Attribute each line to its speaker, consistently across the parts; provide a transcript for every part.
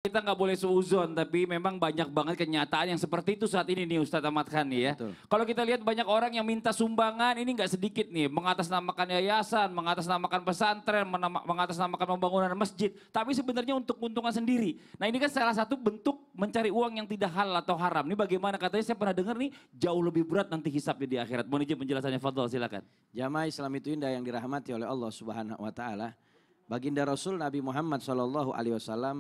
Speaker 1: Kita nggak boleh suuzon, tapi memang banyak banget kenyataan yang seperti itu saat ini nih Ustadz Ahmad Khan nih ya.
Speaker 2: Betul.
Speaker 1: Kalau kita lihat banyak orang yang minta sumbangan, ini nggak sedikit nih. Mengatasnamakan yayasan, mengatasnamakan pesantren, mengatasnamakan pembangunan masjid. Tapi sebenarnya untuk keuntungan sendiri. Nah ini kan salah satu bentuk mencari uang yang tidak halal atau haram. Ini bagaimana katanya saya pernah dengar nih jauh lebih berat nanti hisabnya di akhirat. Mohon izin penjelasannya, Fadl silakan.
Speaker 2: Jamaah Islam itu indah yang dirahmati oleh Allah Subhanahu wa taala. Baginda Rasul Nabi Muhammad SAW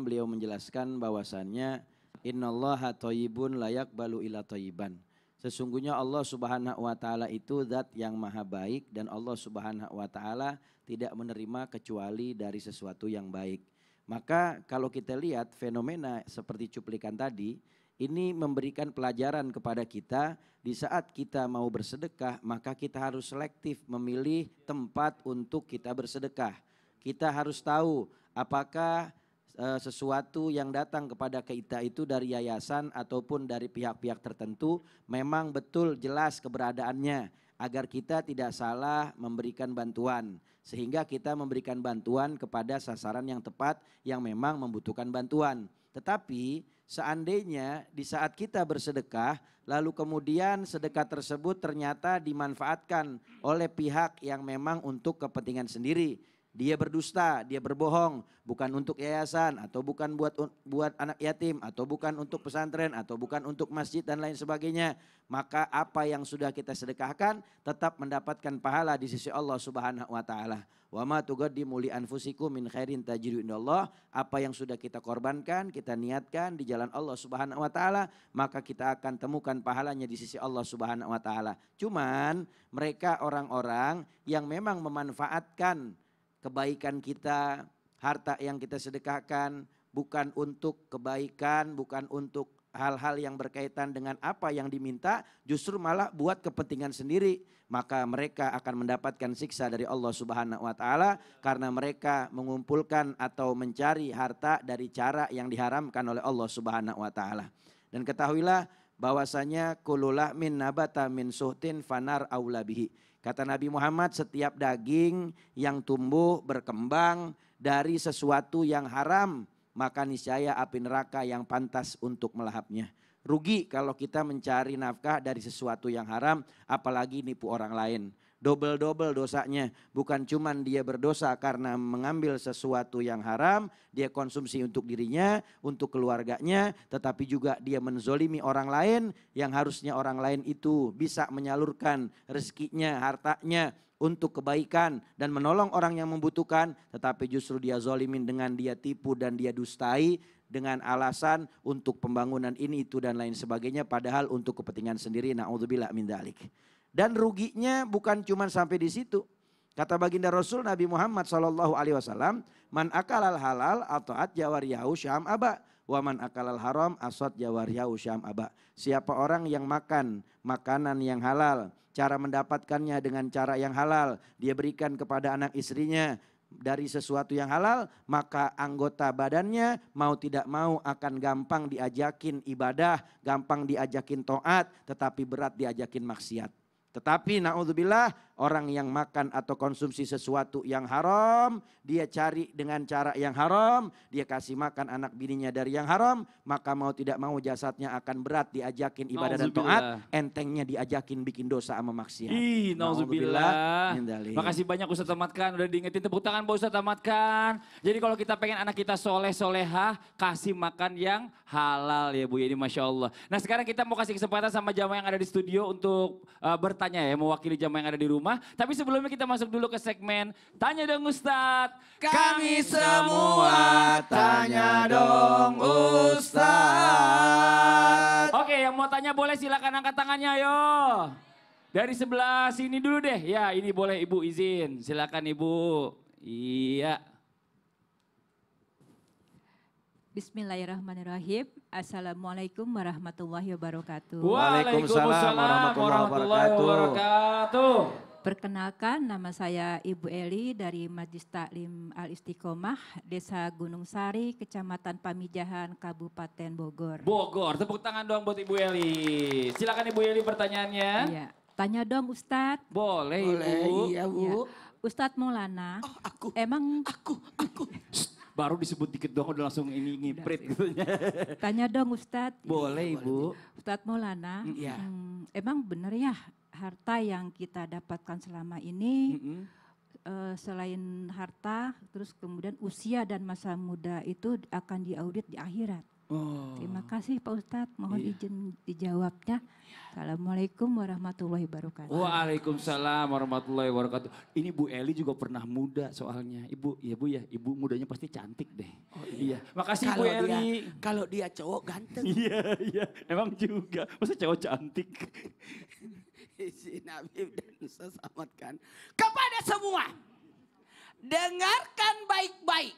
Speaker 2: beliau menjelaskan bahwasannya innallaha thayyibun la yaqbalu illa thayyiban. Sesungguhnya Allah Subhanahu wa taala itu zat yang maha baik dan Allah Subhanahu wa taala tidak menerima kecuali dari sesuatu yang baik. Maka kalau kita lihat fenomena seperti cuplikan tadi, ini memberikan pelajaran kepada kita di saat kita mau bersedekah, maka kita harus selektif memilih tempat untuk kita bersedekah. Kita harus tahu apakah sesuatu yang datang kepada kita itu dari yayasan ataupun dari pihak-pihak tertentu memang betul jelas keberadaannya agar kita tidak salah memberikan bantuan. Sehingga kita memberikan bantuan kepada sasaran yang tepat yang memang membutuhkan bantuan. Tetapi seandainya di saat kita bersedekah lalu kemudian sedekah tersebut ternyata dimanfaatkan oleh pihak yang memang untuk kepentingan sendiri. Dia berdusta, dia berbohong, bukan untuk yayasan atau bukan buat anak yatim atau bukan untuk pesantren atau bukan untuk masjid dan lain sebagainya. Maka apa yang sudah kita sedekahkan tetap mendapatkan pahala di sisi Allah Subhanahu wa taala. Wa ma tuqaddimu li anfusikum min khairin tajidu indallah. Apa yang sudah kita korbankan, kita niatkan di jalan Allah Subhanahu wa taala, maka kita akan temukan pahalanya di sisi Allah Subhanahu wa taala. Cuman mereka orang-orang yang memang memanfaatkan kebaikan kita, harta yang kita sedekahkan bukan untuk kebaikan, bukan untuk hal-hal yang berkaitan dengan apa yang diminta, justru malah buat kepentingan sendiri. Maka mereka akan mendapatkan siksa dari Allah Subhanahu wa taala karena mereka mengumpulkan atau mencari harta dari cara yang diharamkan oleh Allah Subhanahu wa taala. Dan ketahuilah bahwasanya kullu lahmin nabata min suhtin fanar aula bihi. Kata Nabi Muhammad, setiap daging yang tumbuh berkembang dari sesuatu yang haram, maka niscaya api neraka yang pantas untuk melahapnya. Rugi kalau kita mencari nafkah dari sesuatu yang haram, apalagi nipu orang lain. Double-double dosanya, bukan cuma dia berdosa karena mengambil sesuatu yang haram, dia konsumsi untuk dirinya, untuk keluarganya, tetapi juga dia menzolimi orang lain yang harusnya orang lain itu bisa menyalurkan rezekinya, hartanya untuk kebaikan dan menolong orang yang membutuhkan, tetapi justru dia zolimin dengan dia tipu dan dia dustai dengan alasan untuk pembangunan ini itu dan lain sebagainya, padahal untuk kepentingan sendiri. Na'udzubillah min dzalik. Dan ruginya bukan cuma sampai di situ. Kata baginda Rasul Nabi Muhammad SAW, man akalal halal ata'at jawariyahu syam aba, wa man akalal haram asad jawariyahu syam aba. Siapa orang yang makan makanan yang halal, cara mendapatkannya dengan cara yang halal, dia berikan kepada anak istrinya dari sesuatu yang halal, maka anggota badannya mau tidak mau akan gampang diajakin ibadah, gampang diajakin taat, tetapi berat diajakin maksiat. Tetapi na'udzubillah, orang yang makan atau konsumsi sesuatu yang haram, dia cari dengan cara yang haram, dia kasih makan anak bininya dari yang haram, maka mau tidak mau jasadnya akan berat diajakin ibadah dan taat, entengnya diajakin bikin dosa sama maksiat.
Speaker 1: Na'udzubillah. Makasih banyak Ustadz Ahmad Khan, udah diingetin, tepuk tangan buat Ustadz Ahmad Khan. Jadi kalau kita pengen anak kita soleh solehah, kasih makan yang halal ya Bu, ini Masya Allah. Nah sekarang kita mau kasih kesempatan sama jamaah yang ada di studio untuk bertanya ya, mewakili jamaah yang ada di rumah. Tapi sebelumnya kita masuk dulu ke segmen Tanya Dong Ustadz.
Speaker 2: Kami semua tanya dong Ustadz.
Speaker 1: Oke, yang mau tanya boleh silakan angkat tangannya ayo. Dari sebelah sini dulu deh. Ya ini boleh Ibu izin. Silakan Ibu. Iya.
Speaker 3: Bismillahirrahmanirrahim. Assalamualaikum warahmatullahi wabarakatuh.
Speaker 1: Waalaikumsalam warahmatullahi wabarakatuh.
Speaker 3: Perkenalkan, nama saya Ibu Eli dari Majelis Taklim Al-Istiqomah, Desa Gunung Sari, Kecamatan Pamijahan, Kabupaten Bogor.
Speaker 1: Bogor, tepuk tangan dong buat Ibu Eli. Silakan Ibu Eli pertanyaannya.
Speaker 3: Iya. Tanya dong Ustadz.
Speaker 1: Boleh Ibu.
Speaker 2: Iya Bu.
Speaker 3: Ya. Ustadz Maulana,
Speaker 2: Oh, aku.
Speaker 3: emang
Speaker 2: Aku.
Speaker 1: Baru disebut dikit doang udah langsung ini ngiprit gitu.
Speaker 3: Tanya dong Ustadz.
Speaker 1: Boleh Ibu.
Speaker 3: Ustadz Maulana,
Speaker 2: Iya.
Speaker 3: emang benar ya harta yang kita dapatkan selama ini selain harta, terus kemudian usia dan masa muda itu akan diaudit di akhirat.
Speaker 1: Oh.
Speaker 3: Terima kasih Pak Ustadz, mohon
Speaker 1: Iya.
Speaker 3: izin dijawabnya. Assalamualaikum warahmatullahi wabarakatuh.
Speaker 1: Waalaikumsalam warahmatullahi wabarakatuh. Ini Bu Eli juga pernah muda soalnya. Ibu, ya Bu ya, Ibu mudanya pasti cantik deh. Oh, iya. Makasih Bu Eli.
Speaker 4: Kalau dia cowok ganteng.
Speaker 1: Iya, iya. Emang juga. Masa cowok cantik?
Speaker 4: Si Nabi dan Ustaz selamatkan. Kepada semua. Dengarkan baik-baik.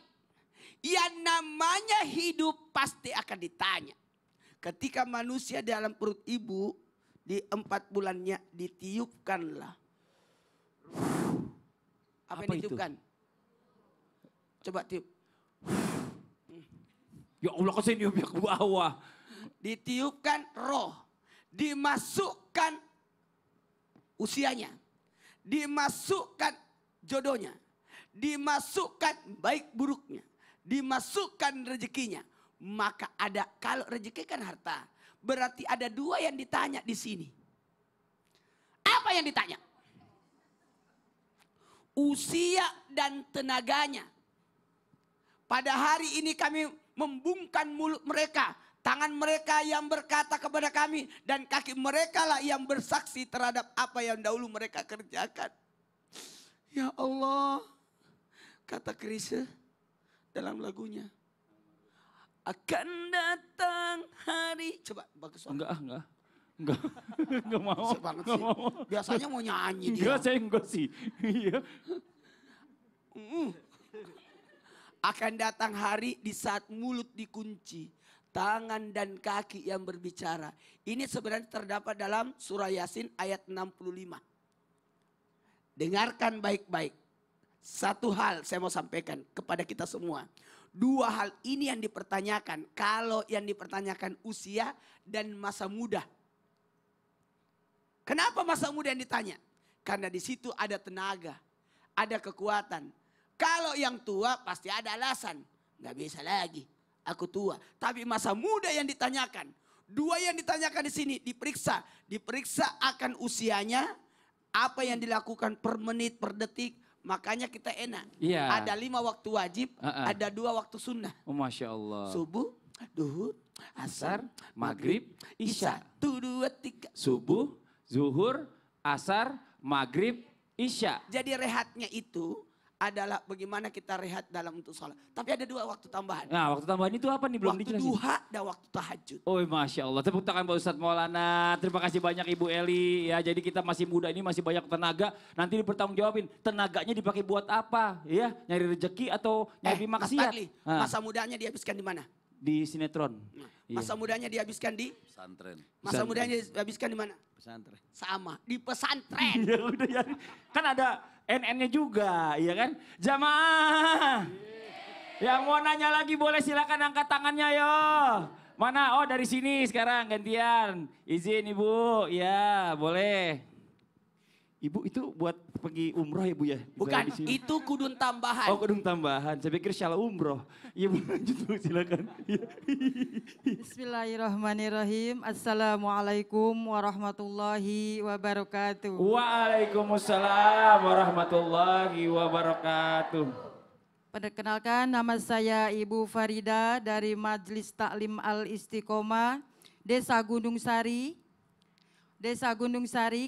Speaker 4: Yang namanya hidup pasti akan ditanya. Ketika manusia dalam perut ibu di 4 bulannya ditiupkanlah. Apa yang
Speaker 1: Apa itu?
Speaker 4: ditiupkan? Coba tiup.
Speaker 1: Ya Allah kesini ke bawah.
Speaker 4: Ditiupkan roh. Dimasukkan usianya. Dimasukkan jodohnya. Dimasukkan baik buruknya. Dimasukkan rezekinya. Maka ada, kalau rezeki kan harta. Berarti ada 2 yang ditanya di sini. Apa yang ditanya? Usia dan tenaganya. Pada hari ini kami membungkam mulut mereka. Tangan mereka yang berkata kepada kami. Dan kaki mereka lah yang bersaksi terhadap apa yang dahulu mereka kerjakan. Ya Allah. Kata Chrisye dalam lagunya. Akan datang hari. Coba bagus.
Speaker 1: Enggak. Enggak mau.
Speaker 4: Susah banget
Speaker 1: Enggak
Speaker 4: sih.
Speaker 1: mau.
Speaker 4: Biasanya mau nyanyi dia.
Speaker 1: Enggak, saya enggak sih. Iya.
Speaker 4: Akan datang hari di saat mulut dikunci. Tangan dan kaki yang berbicara. Ini sebenarnya terdapat dalam surah Yasin ayat 65. Dengarkan baik-baik. Satu hal saya mau sampaikan kepada kita semua. 2 hal ini yang dipertanyakan. Kalau yang dipertanyakan usia dan masa muda. Kenapa masa muda yang ditanya? Karena di situ ada tenaga. Ada kekuatan. Kalau yang tua pasti ada alasan. Gak bisa lagi. Aku tua. Tapi masa muda yang ditanyakan. 2 yang ditanyakan di sini diperiksa. Diperiksa akan usianya. Apa yang dilakukan per menit, per detik. Makanya kita enak.
Speaker 1: Iya.
Speaker 4: Ada 5 waktu wajib, ada 2 waktu sunnah.
Speaker 1: Oh, Masya Allah.
Speaker 4: Subuh, duhur, asar,
Speaker 1: Maghrib, Isya.
Speaker 4: 1, 2, 3.
Speaker 1: Subuh, zuhur, asar, maghrib, isya.
Speaker 4: Jadi rehatnya itu adalah bagaimana kita rehat dalam untuk sholat. Tapi ada 2 waktu tambahan.
Speaker 1: Nah, waktu tambahan itu apa nih? Belum
Speaker 4: Waktu
Speaker 1: dijelasin.
Speaker 4: duha dan waktu tahajud.
Speaker 1: Oh, Masya Allah. Tepuk tangan Pak Ustadz Maulana. Terima kasih banyak Ibu Eli. Ya, jadi kita masih muda ini masih banyak tenaga. Nanti dipertanggungjawabin tenaganya dipakai buat apa? Ya, nyari rezeki atau nyari
Speaker 4: Mas
Speaker 1: maksiat?
Speaker 4: Fadli,
Speaker 1: Nah,
Speaker 4: masa mudanya dihabiskan di mana?
Speaker 1: di sinetron. Iya.
Speaker 4: Masa mudanya dihabiskan di?
Speaker 2: Pesantren.
Speaker 4: Masa mudanya dihabiskan di mana?
Speaker 2: Pesantren.
Speaker 4: Sama, di pesantren.
Speaker 1: Ya udah ya. Kan ada NN-nya juga, iya kan? Jamaah. Yang mau nanya lagi boleh silakan angkat tangannya yo. Mana? Oh dari sini sekarang gantian. Izin Ibu, ya boleh. Ibu itu buat pergi umroh ya Bu ya?
Speaker 4: Bukan,
Speaker 1: Di sini.
Speaker 4: itu kudun tambahan.
Speaker 1: Oh kudung tambahan, saya pikir syalah umroh. Iya Bu lanjut Bu silakan.
Speaker 5: Bismillahirrahmanirrahim. Assalamualaikum warahmatullahi wabarakatuh.
Speaker 1: Waalaikumsalam warahmatullahi wabarakatuh.
Speaker 5: Perkenalkan nama saya Ibu Farida dari Majelis Taklim Al-Istiqomah, Desa Gunung Sari,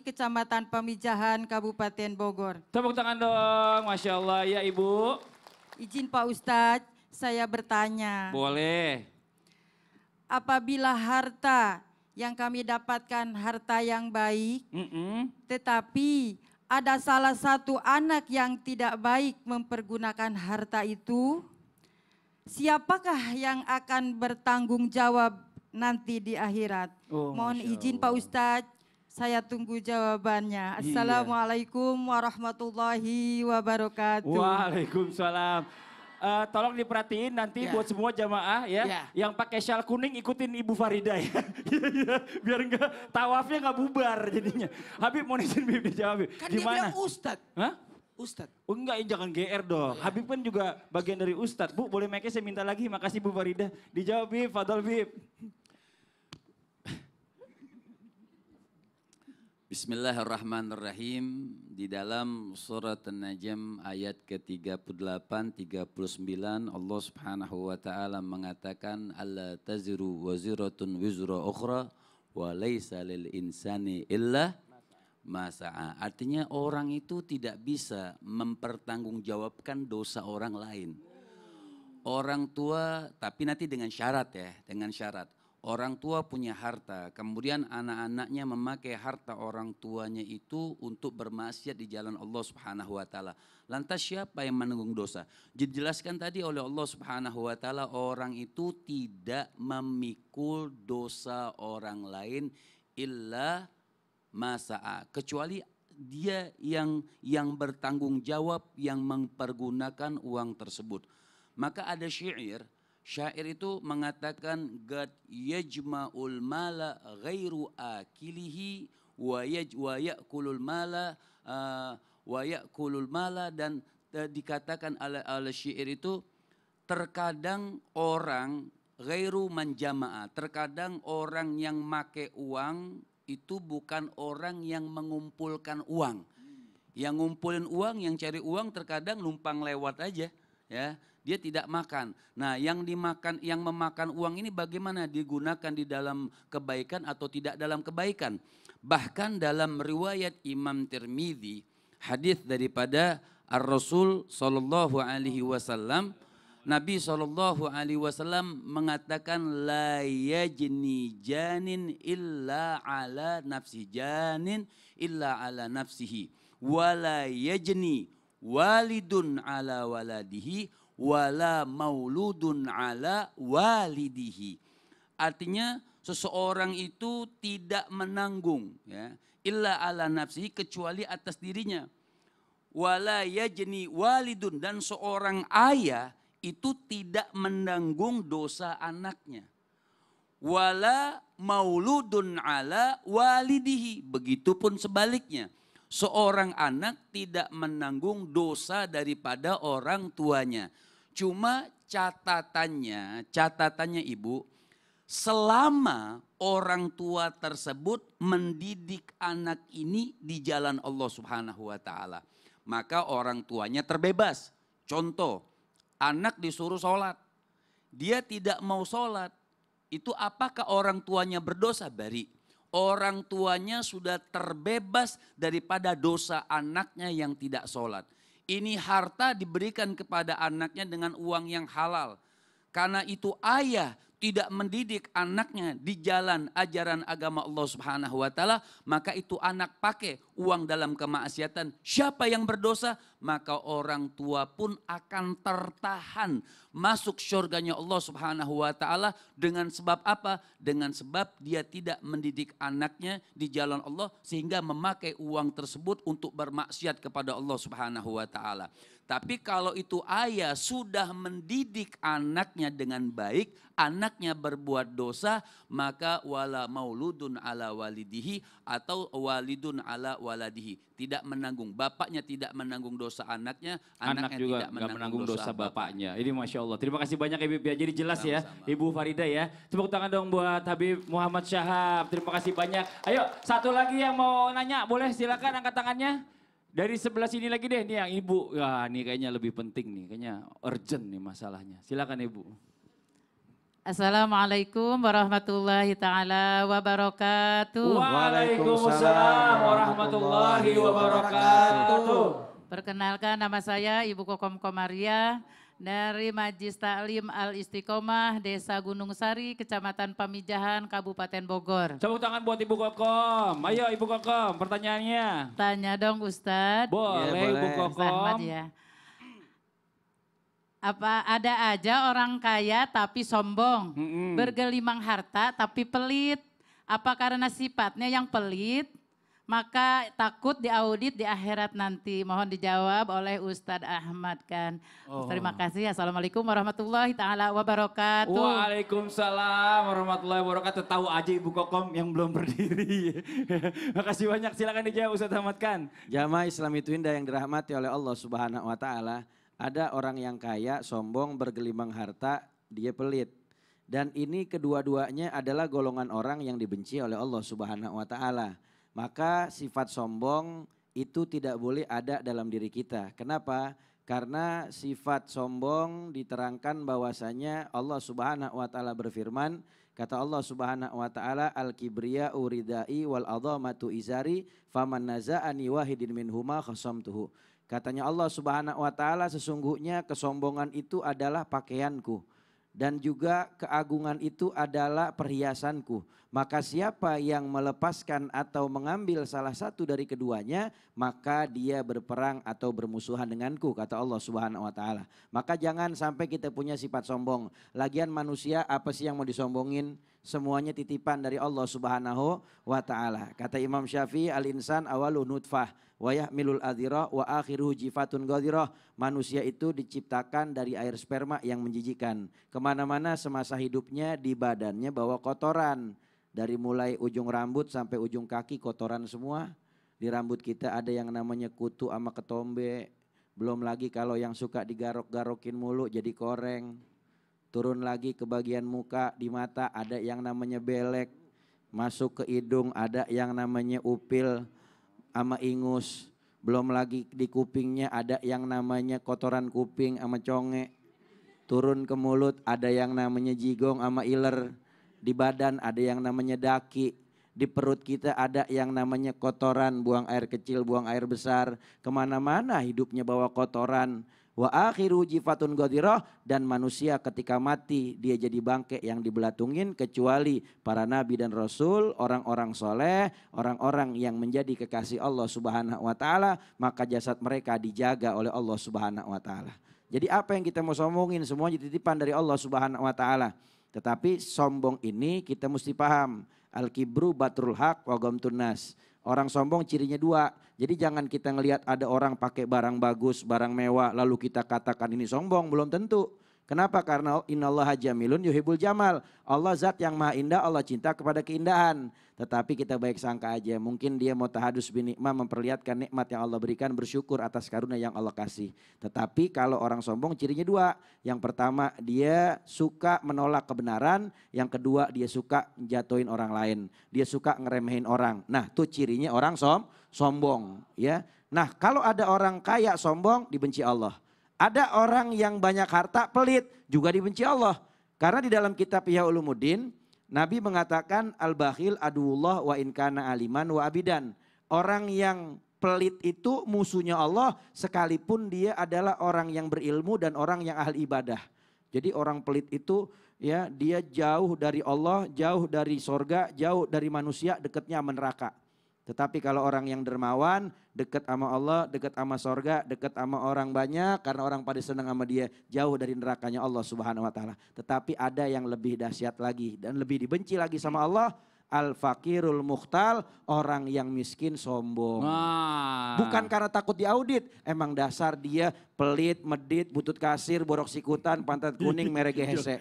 Speaker 5: Kecamatan Pamijahan, Kabupaten Bogor.
Speaker 1: Tepuk tangan dong, Masya Allah ya Ibu.
Speaker 5: Izin Pak Ustadz, saya bertanya.
Speaker 1: Boleh.
Speaker 5: Apabila harta yang kami dapatkan harta yang baik, tetapi ada salah satu anak yang tidak baik mempergunakan harta itu, siapakah yang akan bertanggung jawab nanti di akhirat?
Speaker 1: Oh,
Speaker 5: Mohon
Speaker 1: Masya
Speaker 5: izin Pak Ustadz, saya tunggu jawabannya.
Speaker 1: Iya.
Speaker 5: Assalamualaikum warahmatullahi wabarakatuh.
Speaker 1: Waalaikumsalam. Tolong diperhatiin nanti
Speaker 4: Ya.
Speaker 1: buat semua jamaah ya,
Speaker 4: Ya.
Speaker 1: yang pakai syal kuning ikutin Ibu Farida ya. Iya, iya. Biar enggak tawafnya enggak bubar jadinya. Habib mau izin Habib dijawab. Habib.
Speaker 4: Kan dia
Speaker 1: Gimana?
Speaker 4: bilang Ustadz.
Speaker 1: Hah?
Speaker 4: Ustadz.
Speaker 1: Oh enggak, jangan GR dong. Habib kan juga bagian dari Ustadz. Bu, boleh mic-nya saya minta lagi. Makasih Bu Farida. Dijawab Bib, Fadol Bib.
Speaker 6: Bismillahirrahmanirrahim. Di dalam surat An-Najm ayat ke-38, 39 Allah subhanahu wa ta'ala mengatakan alla taziru waziratun wizra ukhra wa laysa lil insani illa ma sa'a. Artinya orang itu tidak bisa mempertanggungjawabkan dosa orang lain. Orang tua, tapi nanti dengan syarat ya, dengan syarat. Orang tua punya harta, kemudian anak-anaknya memakai harta orang tuanya itu untuk bermaksiat di jalan Allah Subhanahu wa taala. Lantas siapa yang menanggung dosa? Dijelaskan tadi oleh Allah Subhanahu wa taala, orang itu tidak memikul dosa orang lain illa masa'a, kecuali dia yang bertanggung jawab yang mempergunakan uang tersebut. Maka ada syair itu mengatakan gad yajma'ul mala ghairu akilihi wa ya'kulul mala dan dikatakan oleh syair itu terkadang orang ghairu manjama'a, terkadang orang yang make uang itu bukan orang yang mengumpulkan uang. Yang ngumpulin uang, yang cari uang terkadang numpang lewat aja, ya. Dia tidak makan. Nah, yang memakan uang ini bagaimana digunakan di dalam kebaikan atau tidak dalam kebaikan. Bahkan dalam riwayat Imam Tirmidzi, hadis daripada Ar-Rasul sallallahu alaihi wasallam, Nabi sallallahu alaihi wasallam mengatakan la yajni janin illa ala nafsi janin illa ala nafsihi wa la yajni walidun ala waladihi wala mauludun ala walidihi. Artinya seseorang itu tidak menanggung ya illa ala nafsihi, kecuali atas dirinya. Wala yajni walidun, dan seorang ayah itu tidak menanggung dosa anaknya. Wala mauludun ala walidihi, begitupun sebaliknya. Seorang anak tidak menanggung dosa daripada orang tuanya. Cuma catatannya Ibu, selama orang tua tersebut mendidik anak ini di jalan Allah Subhanahu wa taala, maka orang tuanya terbebas. Contoh, anak disuruh sholat, dia tidak mau sholat, itu apakah orang tuanya berdosa? Bari. Orang tuanya sudah terbebas daripada dosa anaknya yang tidak sholat. Ini harta diberikan kepada anaknya dengan uang yang halal. Karena itu ayah tidak mendidik anaknya di jalan ajaran agama Allah Subhanahu wa taala, maka itu anak pakai uang dalam kemaksiatan. Siapa yang berdosa? Maka orang tua pun akan tertahan masuk surganya Allah Subhanahu wa taala dengan sebab apa? Dengan sebab dia tidak mendidik anaknya di jalan Allah sehingga memakai uang tersebut untuk bermaksiat kepada Allah Subhanahu wa taala. Tapi kalau itu ayah sudah mendidik anaknya dengan baik, anaknya berbuat dosa, maka wala mauludun ala walidihi atau walidun ala waladihi. Tidak menanggung, bapaknya tidak menanggung dosa anaknya, anaknya
Speaker 1: juga
Speaker 6: tidak menanggung dosa
Speaker 1: bapaknya. Ini Masya Allah. Terima kasih banyak Ibu ya. Jadi jelas ya Ibu Farida ya. Tepuk tangan dong buat Habib Muhammad Syahab. Terima kasih banyak. Ayo satu lagi yang mau nanya, boleh silakan angkat tangannya. Dari sebelah sini lagi deh, nih yang Ibu. Wah, ini kayaknya lebih penting nih, kayaknya urgent nih masalahnya. Silakan Ibu.
Speaker 5: Assalamualaikum warahmatullahi taala wabarakatuh.
Speaker 1: Waalaikumsalam warahmatullahi wabarakatuh.
Speaker 5: Perkenalkan, nama saya Ibu Kokom Komaria dari Majlis Taklim Al-Istiqomah Desa Gunung Sari, Kecamatan Pamijahan, Kabupaten Bogor.
Speaker 1: Tepuk tangan buat Ibu Kokom. Ayo Ibu Kokom, pertanyaannya.
Speaker 5: Tanya dong Ustadz.
Speaker 1: Boleh,
Speaker 2: Ya,
Speaker 1: Ibu
Speaker 2: boleh.
Speaker 1: Kokom.
Speaker 5: Ya. Apa ada aja orang kaya tapi sombong, bergelimang harta tapi pelit? Apa karena sifatnya yang pelit?
Speaker 7: maka takut diaudit di akhirat nanti. Mohon dijawab oleh Ustadz Ahmad kan. Terima kasih. Assalamualaikum warahmatullahi taala wabarakatuh.
Speaker 1: Waalaikumsalam warahmatullahi wabarakatuh. Tahu aja Ibu Kokom yang belum berdiri. Makasih banyak, silakan dijawab Ustadz Ahmad kan.
Speaker 2: Jamaah Islam itu indah yang dirahmati oleh Allah Subhanahu wa taala. Ada orang yang kaya, sombong, bergelimang harta, dia pelit. Dan ini kedua-duanya adalah golongan orang yang dibenci oleh Allah Subhanahu wa taala. Maka sifat sombong itu tidak boleh ada dalam diri kita. Kenapa? Karena sifat sombong diterangkan bahwasanya Allah Subhanahu wa taala berfirman, kata Allah Subhanahu wa taala, al-kibriya uridai wal adhamatu izari faman naza'ani wahidin minhuma khasamtuhu. Katanya Allah Subhanahu wa taala, sesungguhnya kesombongan itu adalah pakaianku dan juga keagungan itu adalah perhiasanku. Maka siapa yang melepaskan atau mengambil salah satu dari keduanya, maka dia berperang atau bermusuhan denganku, kata Allah Subhanahu wa taala. Maka jangan sampai kita punya sifat sombong. Lagian manusia apa sih yang mau disombongin? Semuanya titipan dari Allah Subhanahu wa taala. Kata Imam Syafi'i, al-insan awalu nutfah wa yahmilul adhira wa akhiruhu jifatun ghadhirah. Manusia itu diciptakan dari air sperma yang menjijikan. Kemana-mana semasa hidupnya di badannya bawa kotoran. Dari mulai ujung rambut sampai ujung kaki kotoran semua. Di rambut kita ada yang namanya kutu sama ketombe. Belum lagi kalau yang suka digarok-garokin mulu jadi koreng. Turun lagi ke bagian muka, di mata ada yang namanya belek. Masuk ke hidung ada yang namanya upil sama ingus. Belum lagi di kupingnya ada yang namanya kotoran kuping sama conge. Turun ke mulut ada yang namanya jigong sama iler. Di badan ada yang namanya daki. Di perut kita ada yang namanya kotoran, buang air kecil, buang air besar. Kemana-mana hidupnya bawa kotoran. Wa akhiru jifatun ghadhirah, dan manusia ketika mati dia jadi bangke yang dibelatungin, kecuali para nabi dan rasul, orang-orang soleh, orang-orang yang menjadi kekasih Allah Subhanahu wa taala, maka jasad mereka dijaga oleh Allah Subhanahu wa taala. Jadi apa yang kita mau sombongin semuanya titipan dari Allah Subhanahu wa taala. Tetapi sombong ini kita mesti paham. Al-kibru batrul haq wa ghamtun nas. Orang sombong cirinya dua. Jadi jangan kita ngelihat ada orang pakai barang bagus, barang mewah, lalu kita katakan ini sombong, belum tentu. Kenapa? Karena innallaha jamilun yuhibbul jamal. Allah zat yang maha indah, Allah cinta kepada keindahan. Tetapi kita baik sangka aja, mungkin dia mau tahadus binikmah, memperlihatkan nikmat yang Allah berikan, bersyukur atas karunia yang Allah kasih. Tetapi kalau orang sombong cirinya dua. Yang pertama dia suka menolak kebenaran, yang kedua dia suka jatuhin orang lain. Dia suka ngeremehin orang. Nah itu cirinya orang sombong. Ya. Nah kalau ada orang kaya sombong, dibenci Allah. Ada orang yang banyak harta pelit juga dibenci Allah. Karena di dalam kitab Ihya Ulumuddin Nabi mengatakan al-bakhil aduwullah wa in kana aliman wa abidan. Orang yang pelit itu musuhnya Allah sekalipun dia adalah orang yang berilmu dan orang yang ahli ibadah. Jadi orang pelit itu ya dia jauh dari Allah, jauh dari sorga, jauh dari manusia, dekatnya sama neraka. Tetapi kalau orang yang dermawan, dekat sama Allah, dekat sama sorga, dekat sama orang banyak, karena orang pada senang sama dia, jauh dari nerakanya Allah Subhanahu wa taala. Tetapi ada yang lebih dahsyat lagi dan lebih dibenci lagi sama Allah, al-fakirul mukhtal, orang yang miskin sombong. Bukan karena takut diaudit, emang dasar dia pelit, medit, butut kasir, borok sikutan, pantat kuning, merek hese.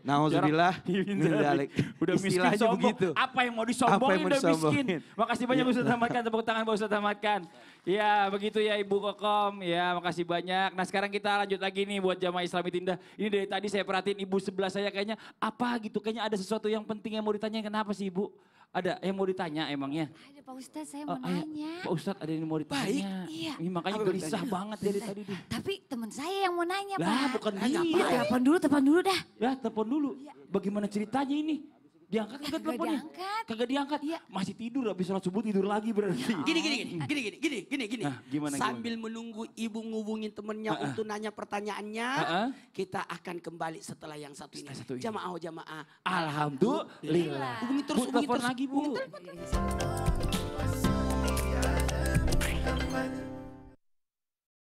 Speaker 2: Nauzubillah min dzalik.
Speaker 1: Udah miskin sombong,
Speaker 2: begitu.
Speaker 1: apa yang mau disombongin udah miskin. Makasih banyak Ustadz Ahmad Khan, tepuk tangan buat Ustadz Ahmad Khan. Ya begitu ya Ibu Kokom, ya makasih banyak. Nah sekarang kita lanjut lagi nih buat jamaah Islami Indah. Ini dari tadi saya perhatiin ibu sebelah saya kayaknya apa gitu, kayaknya ada sesuatu yang penting yang mau ditanyain. Kenapa sih Ibu? Ada yang mau ditanya emangnya?
Speaker 8: Ada Pak Ustadz, saya mau nanya.
Speaker 1: Pak Ustadz ada yang mau ditanya.
Speaker 4: Baik.
Speaker 8: Iya.
Speaker 1: Ini makanya gelisah banget dari tadi.
Speaker 8: Tapi teman saya yang mau nanya Pak.
Speaker 1: Lah bukan dia.
Speaker 8: Telepon dulu dah.
Speaker 1: Ya telepon dulu. Bagaimana ceritanya ini? Diangkat enggak teleponnya? Kagak diangkat.
Speaker 8: Iya.
Speaker 1: Masih tidur, habis sholat subuh tidur lagi berarti.
Speaker 4: Gini.
Speaker 1: Nah, gimana,
Speaker 4: Sambil menunggu ibu ngubungin temennya untuk nanya pertanyaannya, kita akan kembali setelah yang satu ini.
Speaker 1: Satu ini.
Speaker 4: Jamaah.
Speaker 1: Alhamdulillah.
Speaker 4: Hubungi terus,
Speaker 1: Bu, telepon lagi Bu.
Speaker 8: Iya,